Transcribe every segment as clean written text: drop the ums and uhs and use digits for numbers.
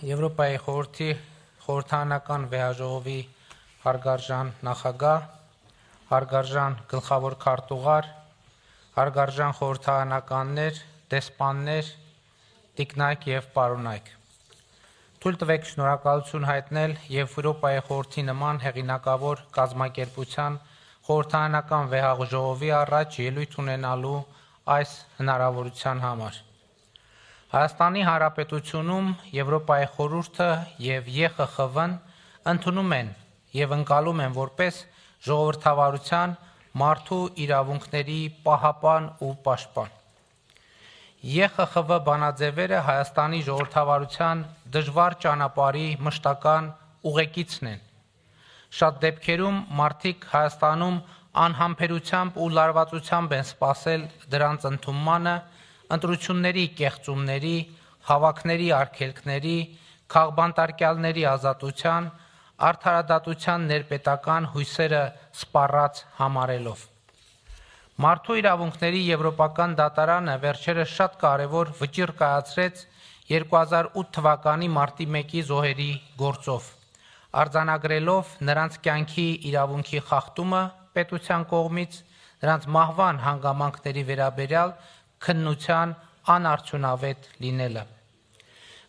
Եվրոպայի խորհրդի խորհրդարանական վեհաժողովի հարգարժան նախագահ, հարգարժան գլխավոր քարտուղար, հարգարժան խորհրդարանականներ, դեսպաններ, տիկնայք եւ պարոնայք։ Թույլ տվեք շնորհակալություն հայտնել Եվրոպայի խորհրդի նման հեղինակավոր կազմակերպության խորհրդարանական վեհաժողովի առաջ ելույթ ունենալու այս հնարավորության համար։ Հայաստանի Հանրապետությունում Եվրոպայի խորհուրդը եւ ԵԽԽՎ-ն ընդունում են եւ ընկալում են որպես ժողովրդավարության մարդու իրավունքների պահապան ու պաշտպան։ ԵԽԽՎ բանաձևերը Հայաստանի ժողովրդավարության դժվար ճանապարհի մշտական ուղեկիցն են։ Շատ դեպքերում մարդիկ Հայաստանում անհամբերությամբ ու լարվածությամբ են սպասել դրանց ընդունմանը, ընտրությունների կեղծումների, հավաքների արգելքների, քաղբանտարկյալների ազատության, արդարադատության ներպետական հույսերը սպառած համարելով։ Մարդու իրավունքների Եվրոպական դատարանը վերջերս շատ կարևոր վճիռ կայացրեց 2008 թվականի մարտի 1-ի զոհերի գործով, արձանագրելով նրանց կյանքի իրավունքի խախտումը պետության կողմից, նրանց մահվան հանգամանքների վերաբերյալ քննության անարդյունավետ լինելը։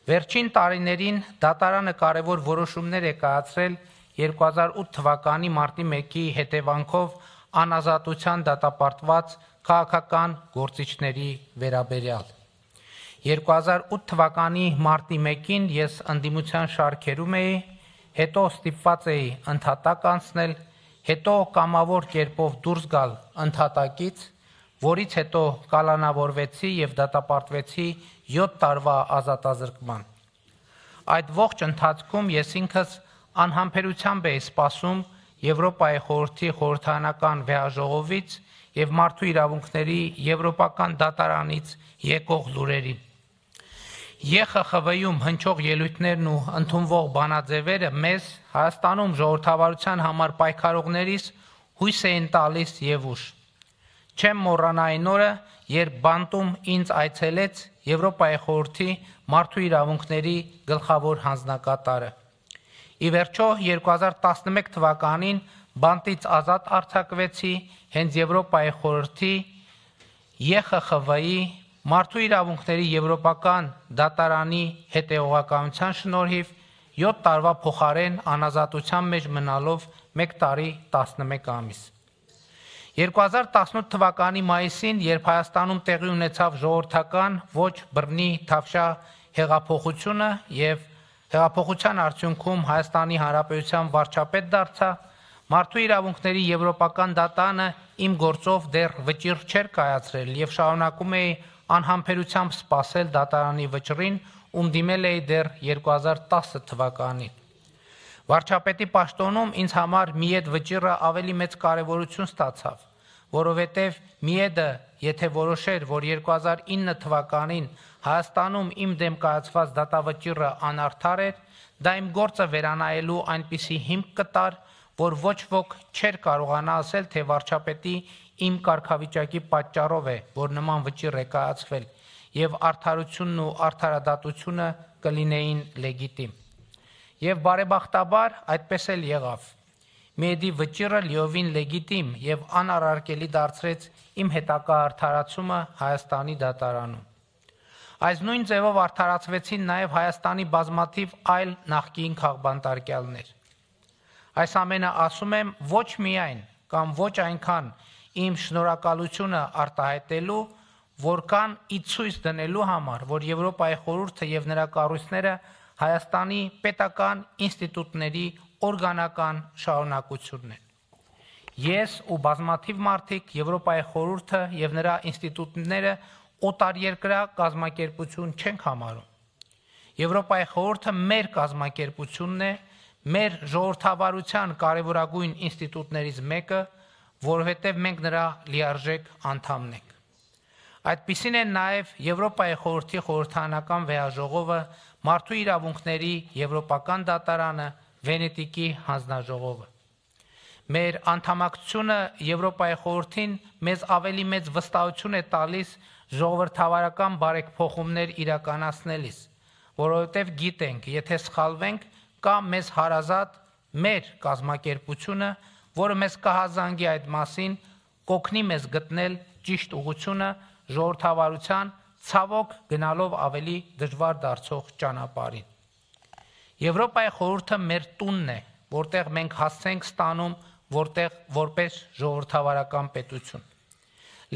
Վերջին տարիներին դատարանը կարևոր որոշումներ է կայացրել 2008 թվականի մարտի 1-ի հետևանքով անազատության դատապարտված քաղաքական գործիչների վերաբերյալ։ 2008 թվականի մարտի 1-ին ես ընդդիմության շարքերում էի, հետո ստիպված էի ընդհատակ անցնել, հետո կամավոր կերպով դուրս գալ ընդհատակից, որից հետո կալանավորվեցի եւ դատապարտվեցի 7 տարվա ազատազրկման։ Այդ ողջ ընթացքում ես ինքս անհամբերությամբ էի սպասում Եվրոպայի խորհրդի խորհրդարանական վեհաժողովից եւ մարդու իրավունքների Եվրոպական դատարանից եկող լուրերի։ ԵԽԽՎ-ում հնչող ելույթներն ու ընդունվող բանաձևերը մեզ Հայաստանում ժողովրդավարության համար պայքարողներիս հույս էին տալիս եւ ուժ։ Չեմ մոռանա այն օրը, երբ բանտում ինձ այցելեց Եվրոպայի խորհրդի մարդու իրավունքների գլխավոր հանձնակատարը։ Ի վերջո 2011 թվականին բանտից ազատ արձակվեցի հենց Եվրոպայի խորհրդի ԵԽԽՎ-ի մարդու իրավունքների Եվրոպական դատարանի հետևողականության շնորհիվ 7 տարվա փոխարեն անազատության մեջ մնալով 1 տարի 11 ամիս։ 2018 թվականի մայիսին, երբ Հայաստանում տեղի ունեցավ ժողովրդական ոչ բռնի թավշյա հեղափոխությունը եւ հեղափոխության արդյունքում Հայաստանի Հանրապետության վարչապետ դարձա, մարդու իրավունքների Եվրոպական դատարանը իմ գործով դեռ վճիռ չէր կայացրել եւ շարունակում էի անհամբերությամբ սպասել դատարանի վճռին, ում դիմել էի դեռ 2010 թվականին։ Վարչապետի պաշտոնում ինձ համար մի այդ վճիռը ավելի մեծ կարևորություն ստացավ, որովհետև Միեդը, եթե որոշեր, որ 2009 թվականին Հայաստանում իմ դեմ կայացված դատավճիռը անարդար էր, դա իմ գործը վերանայելու այնպիսի հիմք կտար, որ ոչ ոք չէր կարողանա ասել, թե վարչապետի իմ կարգավիճակի պատճառով է, որ նման վճիռ է կայացվել, եւ արդարությունն ու արդարադատությունը կլինեին լեգիտիմ։ Եվ բարեբախտաբար այդպես էլ եղավ։ Միեդի վճիռը լիովին լեգիտիմ եւ անառարկելի դարձրեց իմ հետագա արդարացումը Հայաստանի դատարանում։ Այս նույն ձևով արդարացվեցին նաեւ Հայաստանի բազմաթիվ այլ նախկին քաղբանտարկյալներ։ Այս ամենը ասում եմ ոչ միայն կամ ոչ այնքան իմ շնորհակալությունը արտահայտելու, որքան ի ցույց դնելու համար, որ Եվրոպայի խորհուրդը եւ նրա կառույցները Հայաստանի պետական ինստիտուտների օրգանական շարունակությունն են։ Ես ու բազմաթիվ մարդիկ Եվրոպայի խորհուրդը եւ նրա ինստիտուտները օտարերկրյա կազմակերպություն չենք համարում։ Եվրոպայի խորհուրդը մեր կազմակերպությունն է, մեր ժողովրդավարության կարևորագույն ինստիտուտներից մեկը, որովհետև մենք նրա լիարժեք անդամն ենք։ Այդպիսին են նաև Եվրոպայի խորհրդի խորհրդարանական վեհաժողովը, մարդու իրավունքների Եվրոպական դատարանը, Վենետիկի հանձնաժողովը։ Մեր անդամակցությունը Եվրոպայի խորհրդին մեզ ավելի մեծ վստահություն է տալիս ժողովրդավարական բարեփոխումներ իրականացնելիս, որովհետև գիտենք, եթե սխալվենք, կա մեզ հարազատ մեր կազմակերպությունը, որը մեզ կհազանգի այդ մասին, կօգնի մեզ գտնել ճիշտ ուղղությունը ժողովրդավարության ցավոք գնալով ավելի դժվար դարձող ճանապարհին։ Եվրոպայի խորհուրդը մեր տունն է, որտեղ մենք հասցենք ստանում, որտեղ որպես ժողովրդավարական պետություն։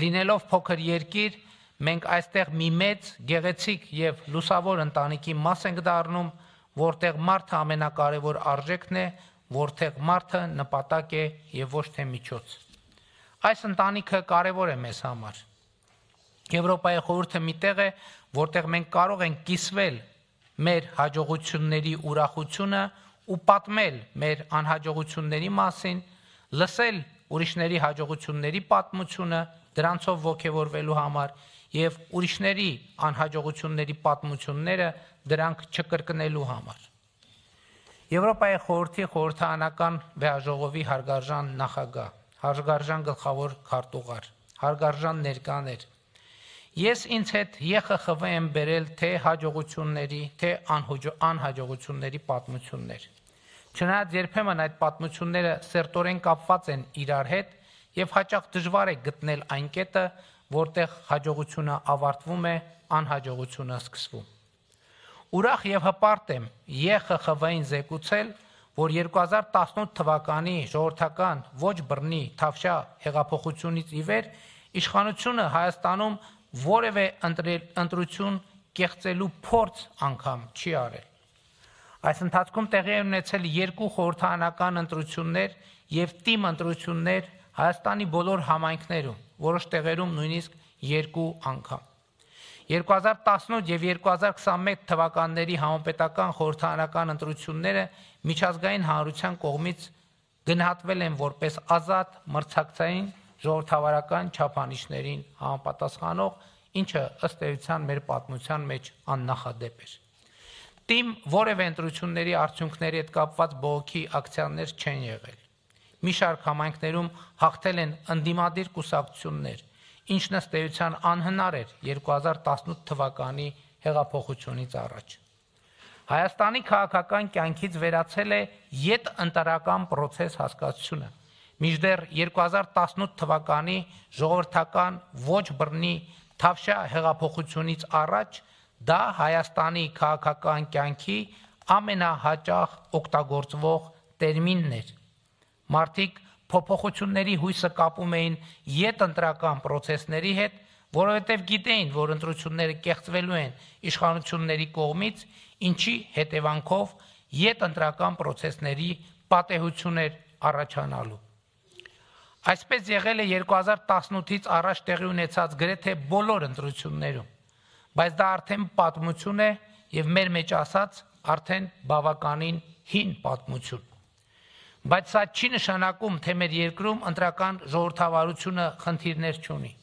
Լինելով փոքր երկիր, մենք այստեղ մի մեծ, գեղեցիկ եւ լուսավոր ընտանիքի մաս ենք դառնում, որտեղ մարդը ամենակարևոր արժեքն է, որտեղ մարդը նպատակ է եւ ոչ թե միջոց։ Այս ընտանիքը կարևոր է մեզ համար։ Եվրոպայի խորհուրդը մի տեղ է, որտեղ մենք կարող ենք կիսվել մեր հաջողությունների ուրախությունը ու պատմել մեր անհաջողությունների մասին, լսել ուրիշների հաջողությունների պատմությունը, դրանցով ոգևորվելու համար եւ ուրիշների անհաջողությունների պատմությունները դրանք չկրկնելու համար։ Եվրոպայի խորհրդի խորհրդարանական վեաժողովի հարգարժան նախագահ, հարգարժան գլխավոր քարտուղար, հարգարժան ներկաներ, ես ինձ հետ ԵԽԽՎ եմ բերել թե հաջողությունների, թե անհաջողությունների պատմություններ։ Չնայած երբեմն այդ պատմությունները սերտորեն կապված են իրար հետ եւ հաճախ դժվար է գտնել այն կետը, որտեղ հաջողությունը ավարտվում է, անհաջողությունը սկսվում։ Ուրախ եւ հպարտ եմ ԵԽԽՎ-ին զեկուցել, որ 2018 թվականի ժողովրդական ոչ բռնի Թավշյա հեղափոխությունից ի վեր իշխանությունը Հայաստանում որևէ ընտրություն կեղծելու փորձ անգամ չի արել։ Այս ընթացքում տեղի են ունեցել 2 խորհրդարանական ընտրություններ եւ թիմ ընտրություններ Հայաստանի բոլոր համայնքներում, որոշ տեղերում նույնիսկ 2 անգամ։ 2018 եւ 2021 թվականների համապետական խորհրդարանական ընտրությունները միջազգային հանրության կողմից գնահատվել են որպես ազատ, մրցակցային, ժողովրդավարական չափանիշներին համապատասխանող, ինչը ըստ էության մեր պատմության մեջ աննախադեպ էր։ Թիմ որևէ ընտրությունների արդյունքների հետ կապված բողոքի ակցիաներ չեն եղել։ Մի շարք համայնքներում հաղթել են ընդդիմադիր կուսակցություններ, ինչն ըստ էության անհնար էր 2018 թվականի հեղափոխությունից առաջ։ Հայաստանի քաղաքական կյանքից վերացել է յետընտրական պրոցես հասկացությունը, մինչդեռ 2018 թվականի ժողովրդական ոչ բռնի Թավշյա հեղափոխությունից առաջ դա Հայաստանի քաղաքական կյանքի ամենահաճախ օգտագործվող տերմինն էր։ Մարդիկ փոփոխությունների հույսը կապում էին յետընտրական պրոցեսների հետ, որովհետև գիտեին, որ ընտրությունները կեղծվելու են իշխանությունների կողմից, ինչի հետևանքով յետընտրական պրոցեսների պատեհություն էր առաջանալու։ Այսպես եղել է 2018-ից առաջ տեղի ունեցած գրեթե բոլոր ընտրություններում, բայց դա արդեն պատմություն է եւ մեր մեջ ասած արդեն բավականին հին պատմություն։ Բայց սա չի նշանակում, թե մեր երկրում ընտրական ժողովրդավարությունը խնդիրներ չունի։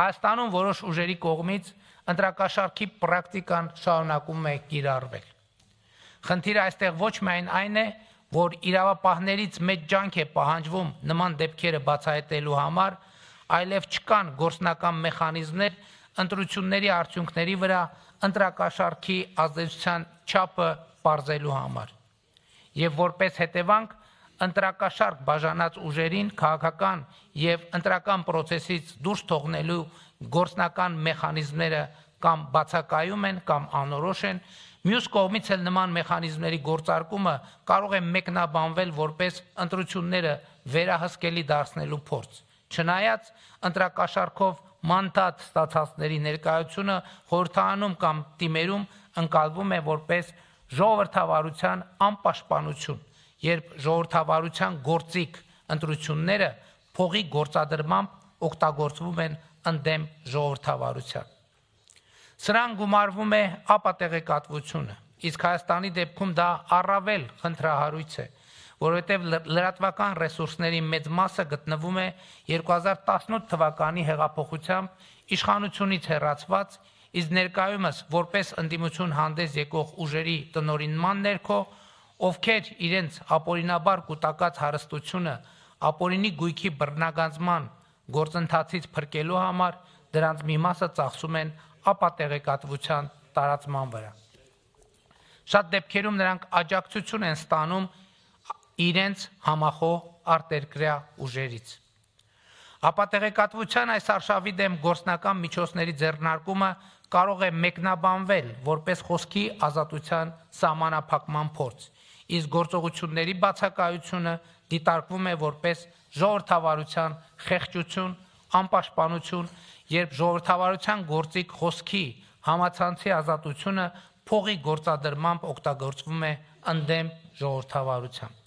Հայաստանում որոշ ուժերի կողմից ընտրակաշառքի պրակտիկան շարունակում է կիրառվել։ Խնդիրը այստեղ ոչ միայն այն է, որ իրավապահներից մեծ ջանք է պահանջվում նման դեպքերը բացահայտելու համար, այլև չկան գործնական մեխանիզմներ ընտրությունների արդյունքների վրա ընտրակաշառքի ազդեցության չափը պարզելու համար։ Եվ որպես հետևանք ընտրակաշառք բաժանած ուժերին քաղաքական եւ ընտրական պրոցեսից դուրս թողնելու գործնական մեխանիզմները կամ բացակայում են կամ անորոշ են, մյուս կողմից էլ նման մեխանիզմների գործարկումը կարող է մեկնաբանվել որպես ընտրությունները վերահսկելի դարձնելու փորձ։ Չնայած ընտրակաշառքով մանտատ ստացածների ներկայությունը խորհրդարանում կամ թիմերում ընկալվում է որպես ժողովրդավարության անպաշտպանություն, երբ ժողովրդավարության գործիք ընտրությունները փողի գործադրմամբ օգտագործվում են ընդդեմ ժողովրդավարության։ Սրան գումարվում է ապատեղեկատվությունը, իսկ Հայաստանի դեպքում դա առավել խնդրահարույց է, որովհետև լրատվական ռեսուրսների մեծ մասը գտնվում է 2018 թվականի հեղափոխությամբ իշխանությունից հեռացված, իսկ ներկայումս որպես ընդդիմություն հանդես եկող ուժերի տնօրինման ներքո, ովքեր իրենց ապօրինաբար կուտակած հարստությունը ապօրինի գույքի բռնագանձման գործընթացից փրկելու համար դրանց մի մասը ծախսում են ապատեղեկատվության տարածման վրա։ Շատ դեպքերում նրանք աջակցություն են ստանում իրենց համախոհ արտերկրյա ուժերից։ Ապատեղեկատվության այս արշավի դեմ գործնական միջոցների ձեռնարկումը կարող է մեկնաբանվել որպես խոսքի ազատության սահմանափակման փորձ, իսկ գործողությունների բացակայությունը դիտարկվում է որպես ժողովրդավարության խեղճություն, անպաշտպանություն, երբ ժողովրդավարության գործիք խոսքի համացանցի ազատությունը փողի գործադրմամբ օգտագործվում է ընդդեմ ժողովրդավարության։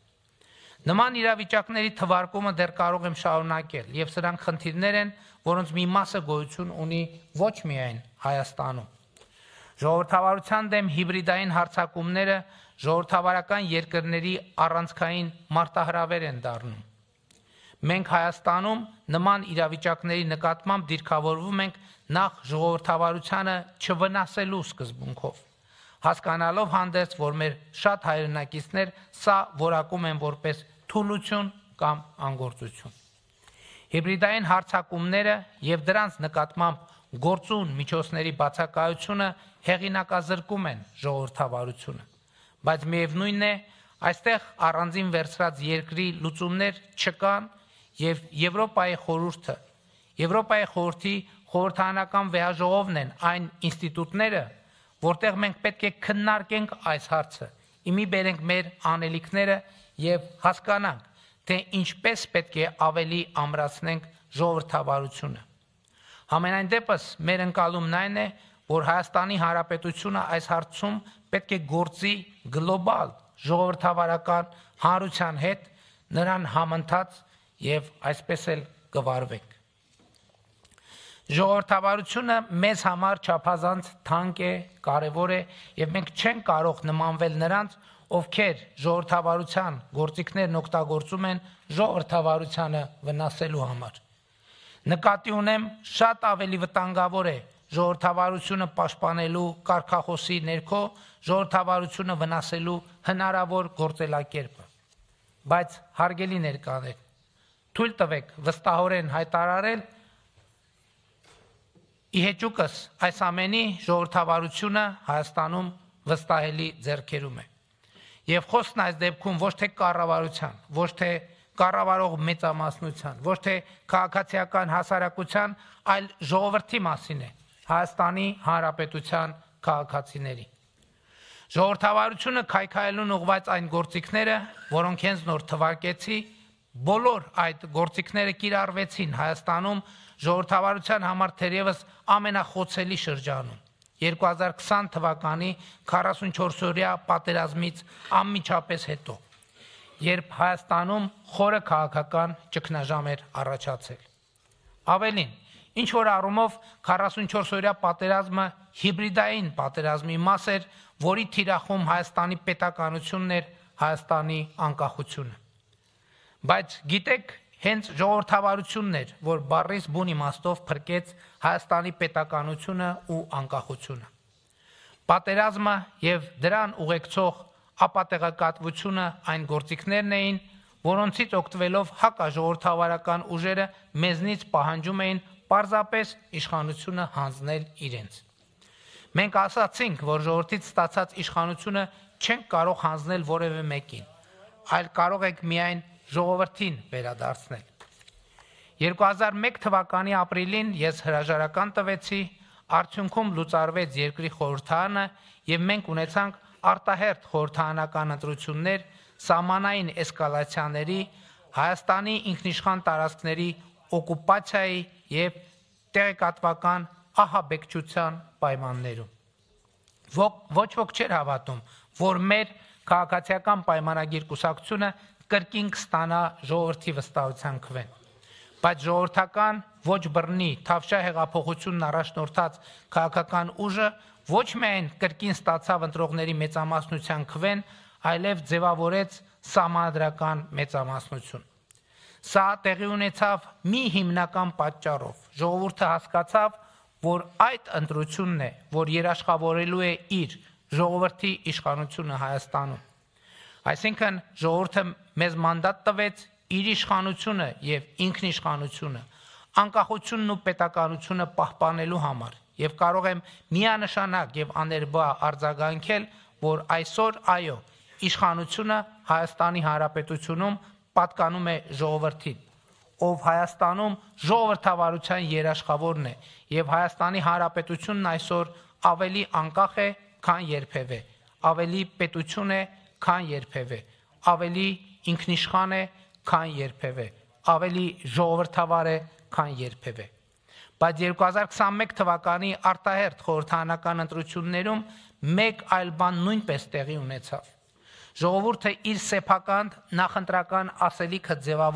Նման իրավիճակների թվարկումը դեռ կարող եմ շարունակել, եւ սրանք խնդիրներ են, որոնց մի մասը գոյություն ունի ոչ միայն Հայաստանում։ Ժողովրդավարության դեմ հիբրիդային հարձակումները ժողովրդավարական երկրների առանցքային մարտահրավեր են դառնում։ Մենք Հայաստանում նման իրավիճակների նկատմամբ դիրքավորվում ենք նախ ժողովրդավարությանը չվնասելու սկզբունքով, հասկանալով հանդերձ, որ մեր շատ հայրենակիցներ սա որակում են որպես թուլություն կամ անգործություն։ Հիբրիդային հարձակումները եւ դրանց նկատմամբ գործուն միջոցների բացակայությունը հեղինակազրկում են ժողովրդավարությունը, բայց միևնույնն է, այստեղ առանձին վերցրած երկրի լուծումներ չկան եւ Եվրոպայի խորհրդի խորհրդարանական վեհաժողովն են այն ինստիտուտները, որտեղ մենք պետք է քննարկենք այս հարցը, իմի բերենք մեր անելիքները եւ հասկանանք, թե ինչպես պետք է ավելի ամրացնենք ժողովրդավարությունը։ Համենայն դեպս մեր ընկալումն այն է, որ Հայաստանի Հանրապետությունը այս հարցում պետք է գործի գլոբալ ժողովրդավարական հանրության հետ, նրան համընթաց եւ այսպես էլ կվարվենք։ Ժողովրդավարությունը մեզ համար չափազանց թանկ է, կարևոր է եւ մենք չենք կարող նմանվել նրանց, ովքեր ժողովրդավարության գործիքներն օգտագործում են ժողովրդավարությանը վնասելու համար։ Նկատի ունեմ, շատ ավելի վտանգավոր է ժողովրդավարությունը պաշտպանելու կարգախոսի ներքո ժողովրդավարությունը վնասելու հնարավոր գործելակերպը։ Բայց հարգելի ներկաներ, թույլ տվեք վստահորեն հայտարարել, իհեճուկս այս ամենի ժողովրդավարությունը Հայաստանում վստահելի ձեռքերում է։ Եվ խոսքն այս դեպքում ոչ թե կառավարության, ոչ թե կառավարող մեծամասնության, ոչ թե քաղաքացիական հասարակության, այլ ժողովրդի մասին է, Հայաստանի Հանրապետության քաղաքացիների։ Ժողովրդավարությունը քայքայելուն ուղղված այն գործիքները, որոնք հենց նոր թվարկեցի, բոլոր այդ գործիքները կիրառվեցին Հայաստանում ժողովրդավարության համար թերևս ամենախոցելի շրջանում 2020 թվականի 44-օրյա պատերազմից անմիջապես հետո, երբ Հայաստանում խորը քաղաքական ճգնաժամ էր առաջացել։ Ավելին, ինչ որ առումով 44-օրյա պատերազմը հիբրիդային պատերազմի մաս էր, որի թիրախում Հայաստանի պետականությունն էր, Հայաստանի անկախությունը։ Բայց գիտեք, հենց ժողովրդավարությունն էր, որ բառից բուն իմաստով փրկեց Հայաստանի պետականությունը ու անկախությունը։ Պատերազմը եւ դրան ուղեկցող ապատեղեկատվությունը այն գործիքներն էին, որոնցից օգտվելով հակաժողովրդավարական ուժերը մեզնից պահանջում էին պարզապես իշխանությունը հանձնել իրենց։ Մենք ասացինք, որ ժողովրդից ստացած իշխանությունը չենք կարող հանձնել որևէ մեկին, այլ կարող ենք միայն ժողովրդին վերադարձնել։ 2001 թվականի ապրիլին ես հրաժարական տվեցի, արդյունքում լուծարվեց երկրի խորհրդարանը եւ մենք ունեցանք արտահերթ խորհրդարանական ընտրություններ սահմանային էսկալացիաների, Հայաստանի ինքնիշխան տարածքների օկուպացիայի եւ տեղեկատվական ահաբեկչության պայմաններում։ Ոչ ոք չէր հավատում, որ մեր քաղաքացիական պայմանագիր կուսակցությունը կրկին կստանա ժողովրդի վստահության քվեն։ Բայց ժողովրդական ոչ բռնի թավշյա հեղափոխությունն առաջնորդած քաղաքական ուժը ոչ միայն կրկին ստացավ ընտրողների մեծամասնության քվեն, այլև ձևավորեց սահմանադրական մեծամասնություն։ Սա տեղի ունեցավ մի հիմնական պատճառով։ Ժողովուրդը հասկացավ, որ այդ ընտրությունն է, որ երաշխավորելու է իր ժողովրդի իշխանությունը Հայաստանում։ Այսինքն ժողովուրդը մեզ մանդատ տվեց իր իշխանությունը եւ ինքնիշխանությունը, անկախությունն ու պետականությունը պահպանելու համար եւ կարող եմ միանշանակ եւ աներբա արձագանքել, որ այսօր այո, իշխանությունը Հայաստանի Հանրապետությունում պատկանում է ժողովրդին, ով Հայաստանում ժողովրդավարության երաշխավորն է, եւ Հայաստանի Հանրապետությունն այսօր ավելի անկախ է, քան երբևէ, ավելի պետություն է, քան երբևէ, ավելի ինքնիշխան է, քան երբևէ, ավելի ժողովրդավար է, քան երբևէ։ Բայց 2021 թվականի արտահերթ խորհրդարանական ընտրություններում մեկ այլ բան նույնպես տեղի ունեցավ։ Ժողովուրդը իր սեփական նախընտրական ասելիքը ձևավորեց